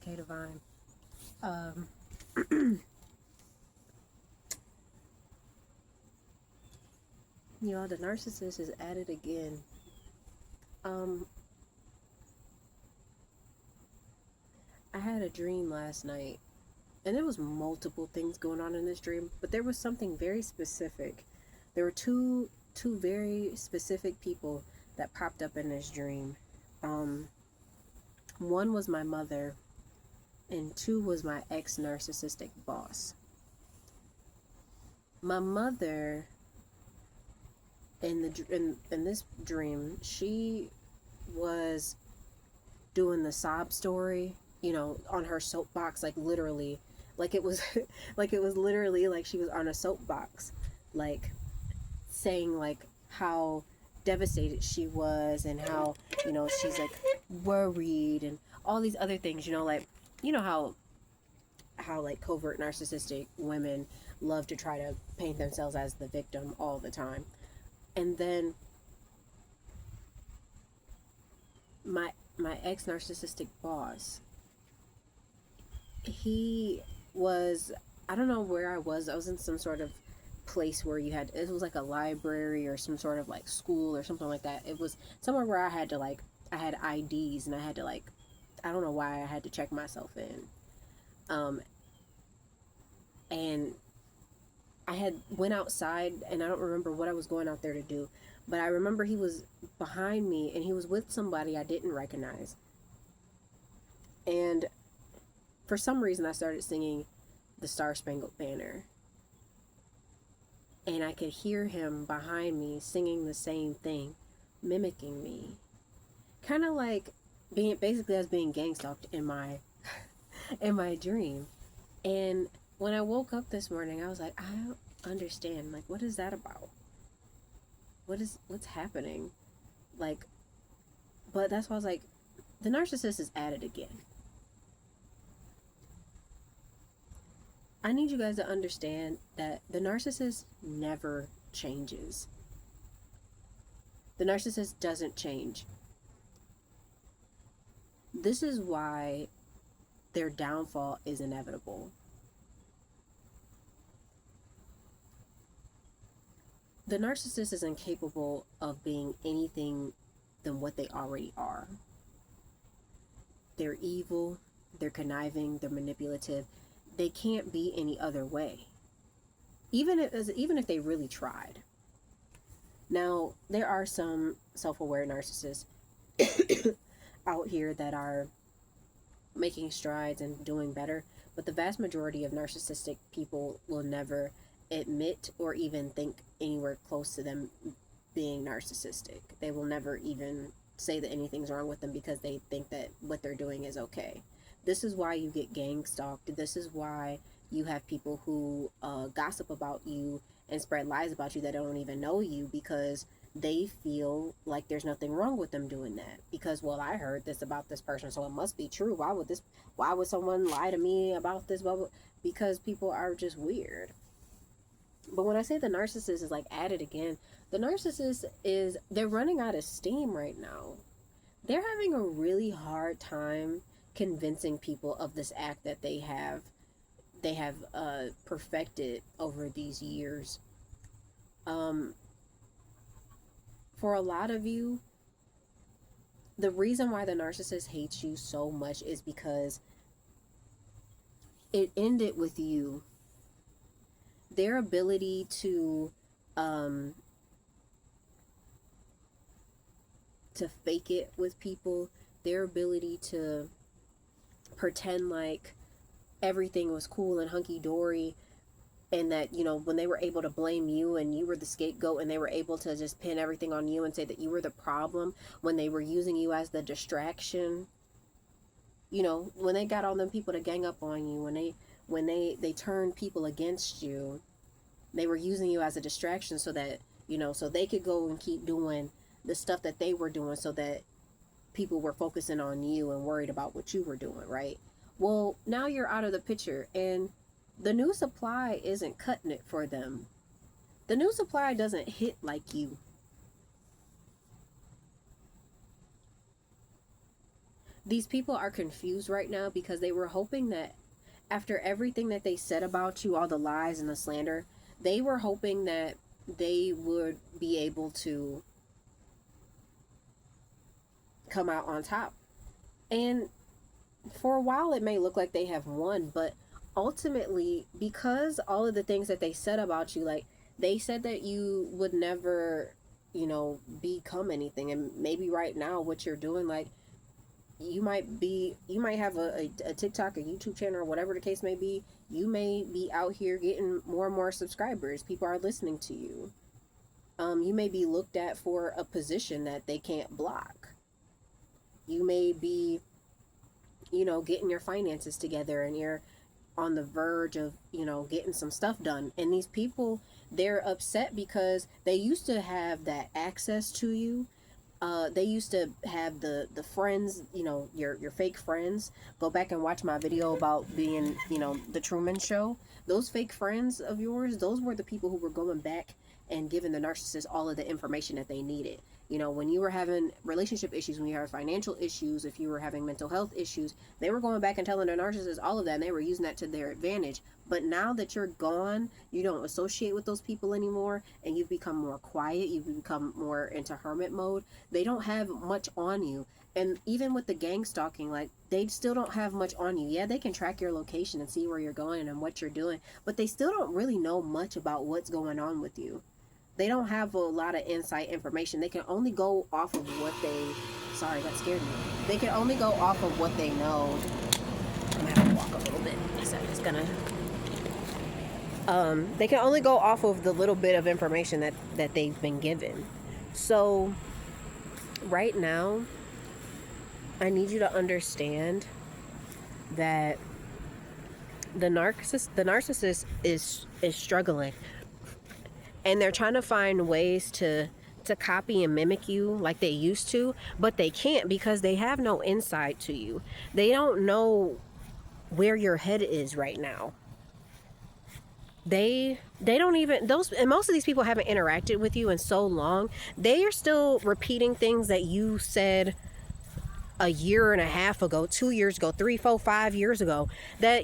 K Divine. Um, the narcissist is at it again. Um, I had a dream last night, and there was multiple things going on in this dream, but there was something very specific. There were two very specific people that popped up in this dream. One was my mother, and two was my ex-narcissistic boss. My mother, in this dream, she was doing the sob story, on her soapbox, like literally, like it was like it was literally like she was on a soapbox, like saying like how devastated she was, and how she's like worried and all these other things, like how like covert narcissistic women love to try to paint themselves as the victim all the time. And then my ex narcissistic boss, he was, I don't know where I was in some sort of place where it was like a library or some sort of like school or something like that. It was somewhere where I had IDs, and I had to I don't know why I had to check myself in. And I had went outside, and I don't remember what I was going out there to do, but I remember he was behind me, and he was with somebody I didn't recognize. And for some reason I started singing the Star Spangled Banner, and I could hear him behind me singing the same thing, mimicking me, kind of like being gang stalked in my in my dream. And when I woke up this morning, I was like, I don't understand. Like, what is that about? What's happening? Like, but that's why I was like, the narcissist is at it again. I need you guys to understand that the narcissist never changes. The narcissist doesn't change. This is why their downfall is inevitable. The narcissist is incapable of being anything than what they already are. They're evil, they're conniving, they're manipulative. They can't be any other way, even if they really tried. Now, there are some self-aware narcissists out here that are making strides and doing better, but the vast majority of narcissistic people will never admit or even think anywhere close to them being narcissistic. They will never even say that anything's wrong with them because they think that what they're doing is okay. This is why you get gang stalked. This is why you have people who gossip about you and spread lies about you that don't even know you, because they feel like there's nothing wrong with them doing that. Because, well, I heard this about this person, so it must be true. Why would someone lie to me about this? Because people are just weird. But when I say the narcissist is like at it again, the narcissist they're running out of steam right now. They're having a really hard time convincing people of this act that they have perfected over these years. For a lot of you, the reason why the narcissist hates you so much is because it ended with you. Their ability to fake it with people, their ability to pretend like everything was cool and hunky-dory, and that, when they were able to blame you and you were the scapegoat, and they were able to just pin everything on you and say that you were the problem when they were using you as the distraction. When they got all them people to gang up on you, when they turned people against you, they were using you as a distraction so that, so they could go and keep doing the stuff that they were doing, so that people were focusing on you and worried about what you were doing, right? Well, now you're out of the picture, and the new supply isn't cutting it for them. The new supply doesn't hit like you. these people are confused right now because they were hoping that after everything that they said about you, all the lies and the slander, they were hoping that they would be able to come out on top. And for a while it may look like they have won, but ultimately, because all of the things that they said about you, like they said that you would never, become anything. And maybe right now what you're doing, like you might have a TikTok, a YouTube channel, or whatever the case may be. You may be out here getting more and more subscribers. People are listening to you. You may be looked at for a position that they can't block. You may be, getting your finances together, and you're on the verge of, getting some stuff done. And these people, they're upset because they used to have that access to you. They used to have the friends, your fake friends. Go back and watch my video about being, the Truman Show. Those fake friends of yours, those were the people who were going back and giving the narcissist all of the information that they needed. When you were having relationship issues, when you had financial issues, if you were having mental health issues, they were going back and telling the narcissist all of that, and they were using that to their advantage. But now that you're gone, you don't associate with those people anymore, and you've become more quiet, you've become more into hermit mode. They don't have much on you. And even with the gang stalking, like, they still don't have much on you. Yeah, they can track your location and see where you're going and what you're doing, but they still don't really know much about what's going on with you. They don't have a lot of inside information. They can only go off of what they... Sorry, that scared me. They can only go off of what they know. I'm gonna have to walk a little bit. It's gonna... They can only go off of the little bit of information that they've been given. So, right now, I need you to understand that the narcissist is struggling. And they're trying to find ways to copy and mimic you like they used to, but they can't because they have no insight to you. They don't know where your head is right now. They don't even, and most of these people haven't interacted with you in so long. They are still repeating things that you said a year and a half ago, 2 years ago, 3, 4, 5 years ago, that,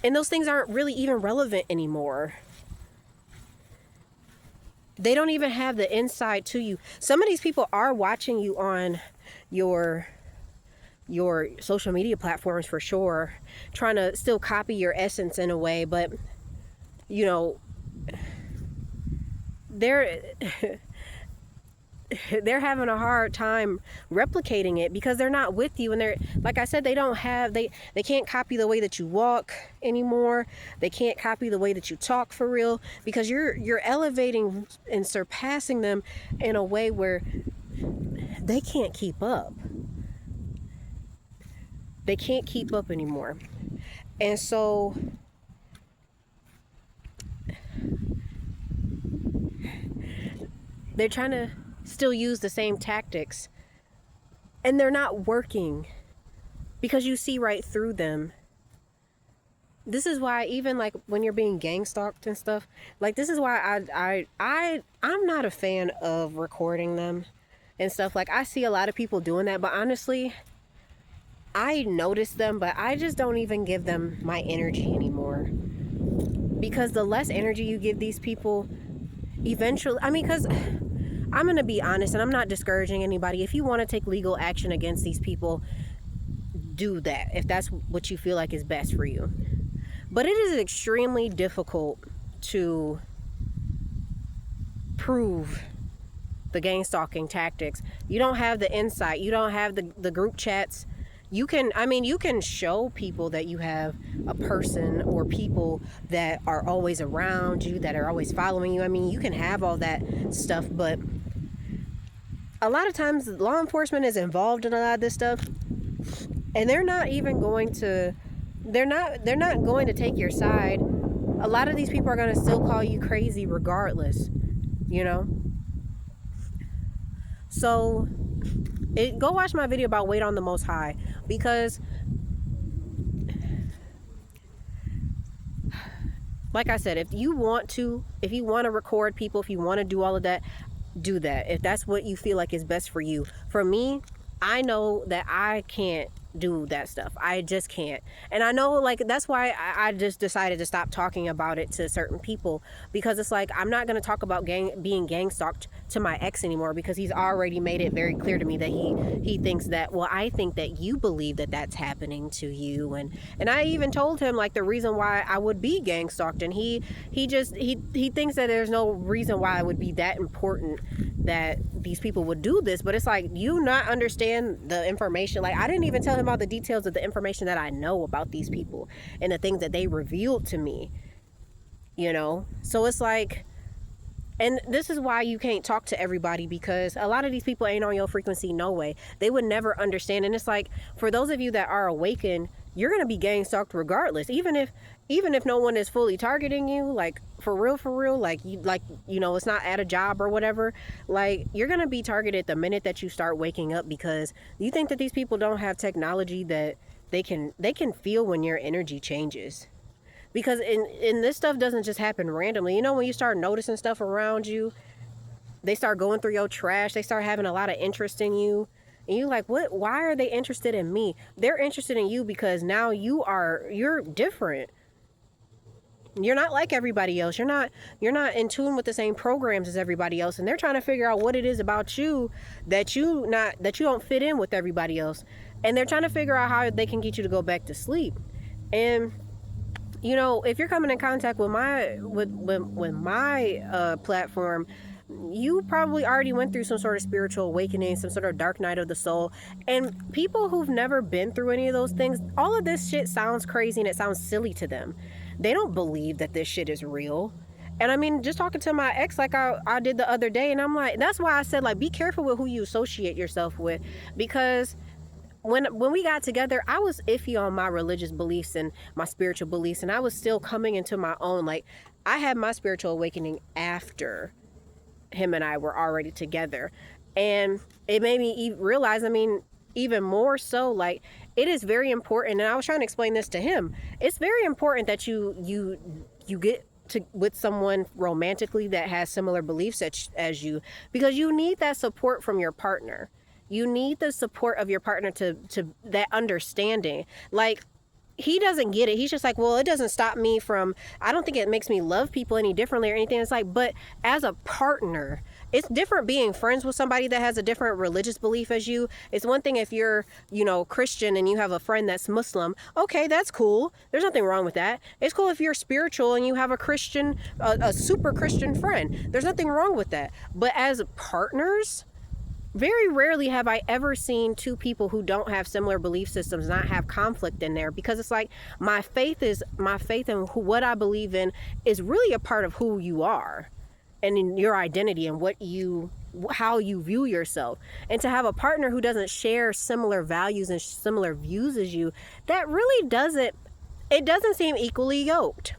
and those things aren't really even relevant anymore. They don't even have the insight to you. Some of these people are watching you on your social media platforms for sure, trying to still copy your essence in a way, but they're having a hard time replicating it because they're not with you, and they're, like I said, they can't copy the way that you walk anymore. They can't copy the way that you talk for real, because you're elevating and surpassing them in a way where they can't keep up. They can't keep up anymore. And so they're trying to still use the same tactics, and they're not working because you see right through them. This is why, even like when you're being gang stalked and stuff, like, this is why I'm not a fan of recording them and stuff. Like, I see a lot of people doing that, but honestly, I notice them, but I just don't even give them my energy anymore, because the less energy you give these people, eventually, because I'm going to be honest, and I'm not discouraging anybody. If you want to take legal action against these people, do that, if that's what you feel like is best for you. But it is extremely difficult to prove the gang stalking tactics. You don't have the insight. You don't have the group chats. You can show people that you have a person or people that are always around you, that are always following you. You can have all that stuff, but a lot of times law enforcement is involved in a lot of this stuff, and they're not going to take your side. A lot of these people are going to still call you crazy regardless, So go watch my video about wait on the Most High, because like I said, if you want to record people, if you want to do all of that, do that. If that's what you feel like is best for you. For me, I know that I can't do that stuff. I just can't. And I know, like, that's why I just decided to stop talking about it to certain people, because it's like, I'm not going to talk about being gang stalked to my ex anymore, because he's already made it very clear to me that he thinks that, well, I think that you believe that that's happening to you. And I even told him, like, the reason why I would be gang stalked, and he thinks that there's no reason why it would be that important that these people would do this. But it's like, you not understand the information. Like, I didn't even tell him all the details of the information that I know about these people and the things that they revealed to me, you know. So it's like, and this is why you can't talk to everybody, because a lot of these people ain't on your frequency no way. They would never understand. And it's like, for those of you that are awakened, you're going to be gang stalked regardless, even if no one is fully targeting you, like, for real, like, you know, it's not at a job or whatever. Like, you're going to be targeted the minute that you start waking up, because you think that these people don't have technology that they can feel when your energy changes. Because in this stuff doesn't just happen randomly. You know, when you start noticing stuff around you, they start going through your trash, they start having a lot of interest in you. And you're like, what? Why are they interested in me? They're interested in you because now you're different. You're not like everybody else. You're not in tune with the same programs as everybody else. And they're trying to figure out what it is about you that you don't fit in with everybody else. And they're trying to figure out how they can get you to go back to sleep. And, you know, if you're coming in contact with my platform, you probably already went through some sort of spiritual awakening, some sort of dark night of the soul. And people who've never been through any of those things, all of this shit sounds crazy and it sounds silly to them. They don't believe that this shit is real. And I mean, just talking to my ex, like I did the other day, and I'm like, that's why I said, like, be careful with who you associate yourself with, because when we got together, I was iffy on my religious beliefs and my spiritual beliefs, and I was still coming into my own. Like, I had my spiritual awakening after him and I were already together, and it made me realize, I mean, even more so, like, it is very important, and I was trying to explain this to him, it's very important that you get to with someone romantically that has similar beliefs as you, because you need that support from your partner. You need the support of your partner to that understanding. Like, he doesn't get it. He's just like, well, it doesn't stop me from, I don't think it makes me love people any differently or anything. It's like, but as a partner, it's different being friends with somebody that has a different religious belief as you. It's one thing if you're, you know, Christian and you have a friend that's Muslim. Okay, that's cool. There's nothing wrong with that. It's cool if you're spiritual and you have a Christian, a super Christian friend. There's nothing wrong with that. But as partners, very rarely have I ever seen two people who don't have similar belief systems not have conflict in there, because it's like, my faith and what I believe in is really a part of who you are and in your identity and how you view yourself. And to have a partner who doesn't share similar values and similar views as you, that really doesn't seem equally yoked.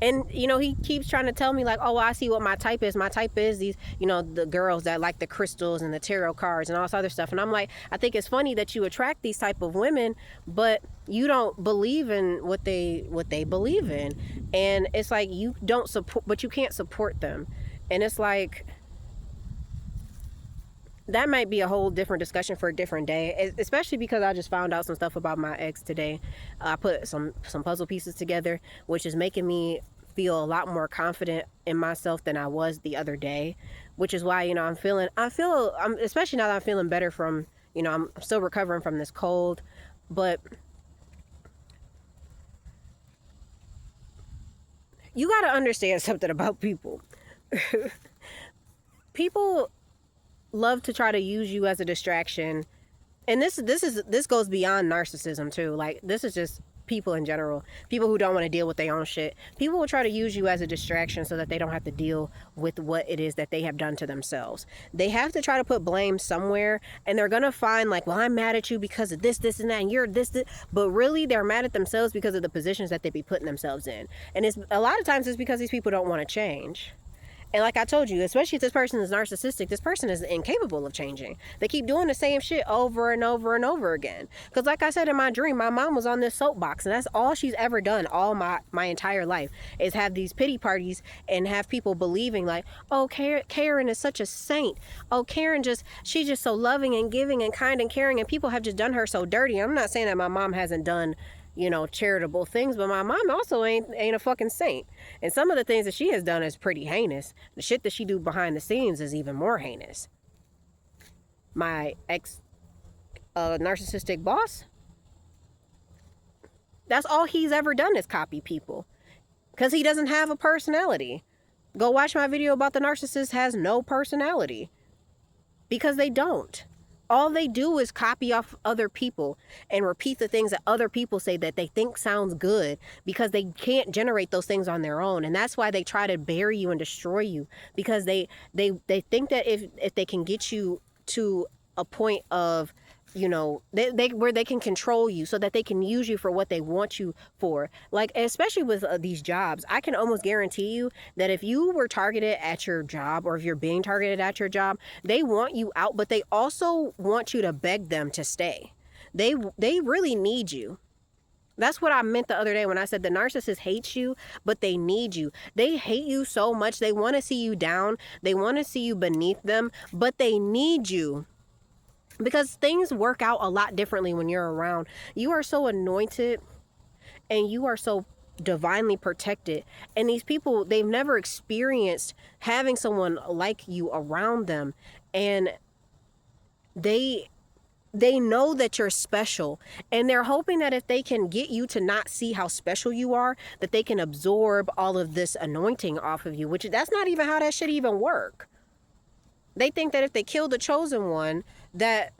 And, you know, he keeps trying to tell me, like, oh, well, I see what my type is. My type is these, you know, the girls that like the crystals and the tarot cards and all this other stuff. And I'm like, I think it's funny that you attract these type of women, but you don't believe in what they believe in. And it's like, you don't support, but you can't support them. And it's like, that might be a whole different discussion for a different day, especially because I just found out some stuff about my ex today. I put some puzzle pieces together, which is making me feel a lot more confident in myself than I was the other day, which is why, you know, I'm especially now that I'm feeling better from, you know, I'm still recovering from this cold, but you got to understand something about people. People love to try to use you as a distraction, and this goes beyond narcissism too. Like, this is just people in general, people who don't want to deal with their own shit. People will try to use you as a distraction so that they don't have to deal with what it is that they have done to themselves. They have to try to put blame somewhere, and they're gonna find, like, well, I'm mad at you because of this and that, and you're this, but really they're mad at themselves because of the positions that they be putting themselves in. And it's a lot of times it's because these people don't want to change. And like I told you, especially if this person is narcissistic, this person is incapable of changing. They keep doing the same shit over and over and over again. Because like I said in my dream, my mom was on this soapbox, and that's all she's ever done all my entire life, is have these pity parties and have people believing like, oh, Karen is such a saint. Oh, she's just so loving and giving and kind and caring, and people have just done her so dirty. I'm not saying that my mom hasn't done, you know, charitable things, but my mom also ain't a fucking saint. And some of the things that she has done is pretty heinous. The shit that she do behind the scenes is even more heinous. My ex narcissistic boss, that's all he's ever done is copy people, because he doesn't have a personality. Go watch my video about the narcissist has no personality, because they don't. All they do is copy off other people and repeat the things that other people say that they think sounds good, because they can't generate those things on their own. And that's why they try to bury you and destroy you, because they think that if they can get you to a point of, you know, they where they can control you so that they can use you for what they want you for. Like, especially with these jobs, I can almost guarantee you that if you were targeted at your job, or if you're being targeted at your job, they want you out, but they also want you to beg them to stay. They really need you. That's what I meant the other day when I said the narcissist hates you, but they need you. They hate you so much. They want to see you down. They want to see you beneath them, but they need you. Because things work out a lot differently when you're around. You are so anointed and you are so divinely protected. And these people, they've never experienced having someone like you around them. And they know that you're special. And they're hoping that if they can get you to not see how special you are, that they can absorb all of this anointing off of you, which that's not even how that shit even work. They think that if they kill the chosen one, that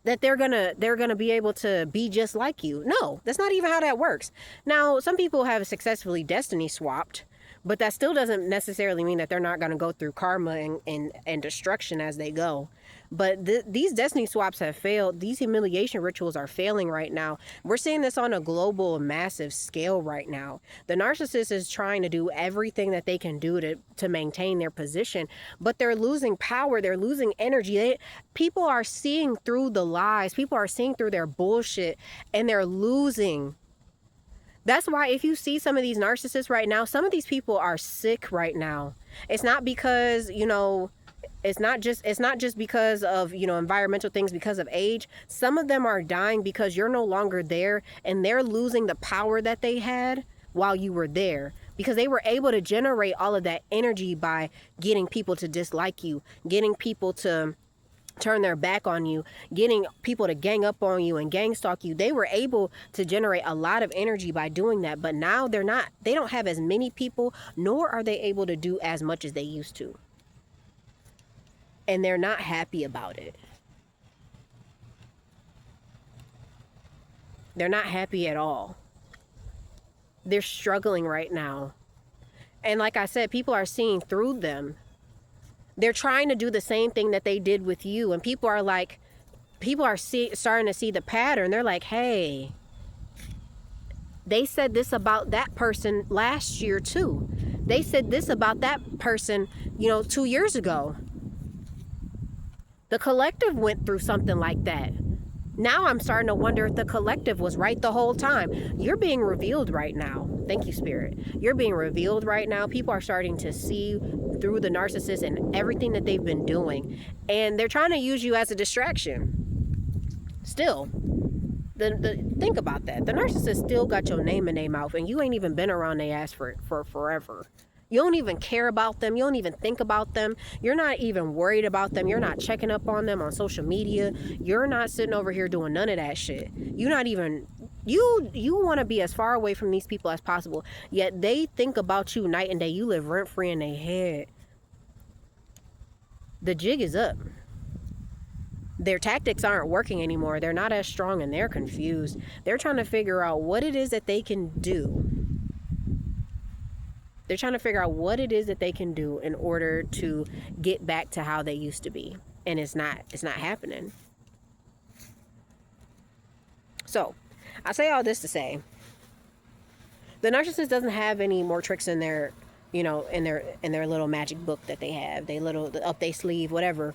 they're gonna be able to be just like you. No, that's not even how that works. Now, some people have successfully destiny swapped, but that still doesn't necessarily mean that they're not gonna go through karma and destruction as they go. But these destiny swaps have failed. These humiliation rituals are failing right now. We're seeing this on a global, massive scale right now. The narcissist is trying to do everything that they can do to maintain their position, but they're losing power. They're losing energy. People are seeing through the lies. People are seeing through their bullshit, and they're losing. That's why if you see some of these narcissists right now, some of these people are sick right now. It's not because, you know, it's not just because of, you know, environmental things, because of age. Some of them are dying because you're no longer there, and they're losing the power that they had while you were there, because they were able to generate all of that energy by getting people to dislike you, getting people to turn their back on you, getting people to gang up on you and gang stalk you. They were able to generate a lot of energy by doing that, but now they don't have as many people, nor are they able to do as much as they used to. And they're not happy about it. They're not happy at all. They're struggling right now. And like I said, people are seeing through them. They're trying to do the same thing that they did with you. And people are starting to see the pattern. They're like, hey, they said this about that person last year too. They said this about that person, 2 years ago. The collective went through something like that. Now I'm starting to wonder if the collective was right the whole time. You're being revealed right now. Thank you, Spirit. You're being revealed right now. People are starting to see through the narcissist and everything that they've been doing. And they're trying to use you as a distraction. Still, think about that. The narcissist still got your name in their mouth, and you ain't even been around their ass for forever. You don't even care about them. You don't even think about them. You're not even worried about them. You're not checking up on them on social media. You're not sitting over here doing none of that shit. You're not even, you want to be as far away from these people as possible. Yet they think about you night and day. You live rent free in their head. The jig is up. Their tactics aren't working anymore. They're not as strong, and they're confused. They're trying to figure out what it is that they can do. They're trying to figure out what it is that they can do in order to get back to how they used to be. And it's not happening. So, I say all this to say, the narcissist doesn't have any more tricks in their, you know, in their little magic book that they have, they little up their sleeve, whatever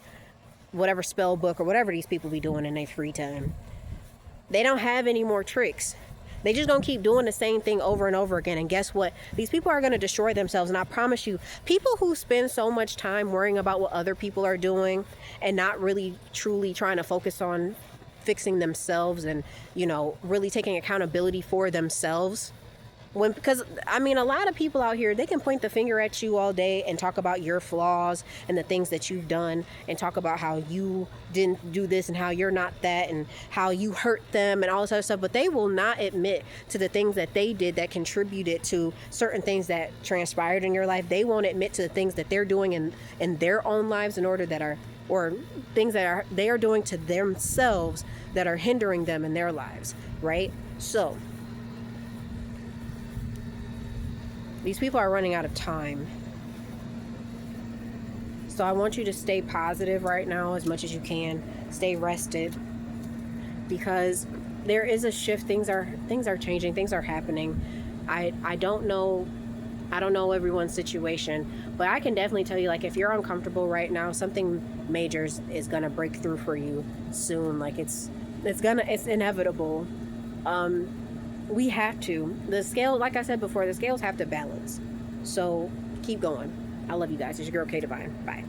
spell book or whatever these people be doing in their free time. They don't have any more tricks. They just gonna keep doing the same thing over and over again. And guess what? These people are gonna destroy themselves. And I promise you, people who spend so much time worrying about what other people are doing and not really truly trying to focus on fixing themselves and, you know, really taking accountability for themselves. Because I mean, a lot of people out here, they can point the finger at you all day and talk about your flaws and the things that you've done and talk about how you didn't do this and how you're not that and how you hurt them and all this other stuff, but they will not admit to the things that they did that contributed to certain things that transpired in your life. They won't admit to the things that they're doing in their own lives or things that they are doing to themselves that are hindering them in their lives, right? So these people are running out of time. So I want you to stay positive right now as much as you can. Stay rested. Because there is a shift. Things are changing. Things are happening. I don't know everyone's situation, but I can definitely tell you, like, if you're uncomfortable right now, something major is gonna break through for you soon. Like it's inevitable. We have to. The scale, like I said before, the scales have to balance. So keep going. I love you guys. It's your girl, K Divine. Bye.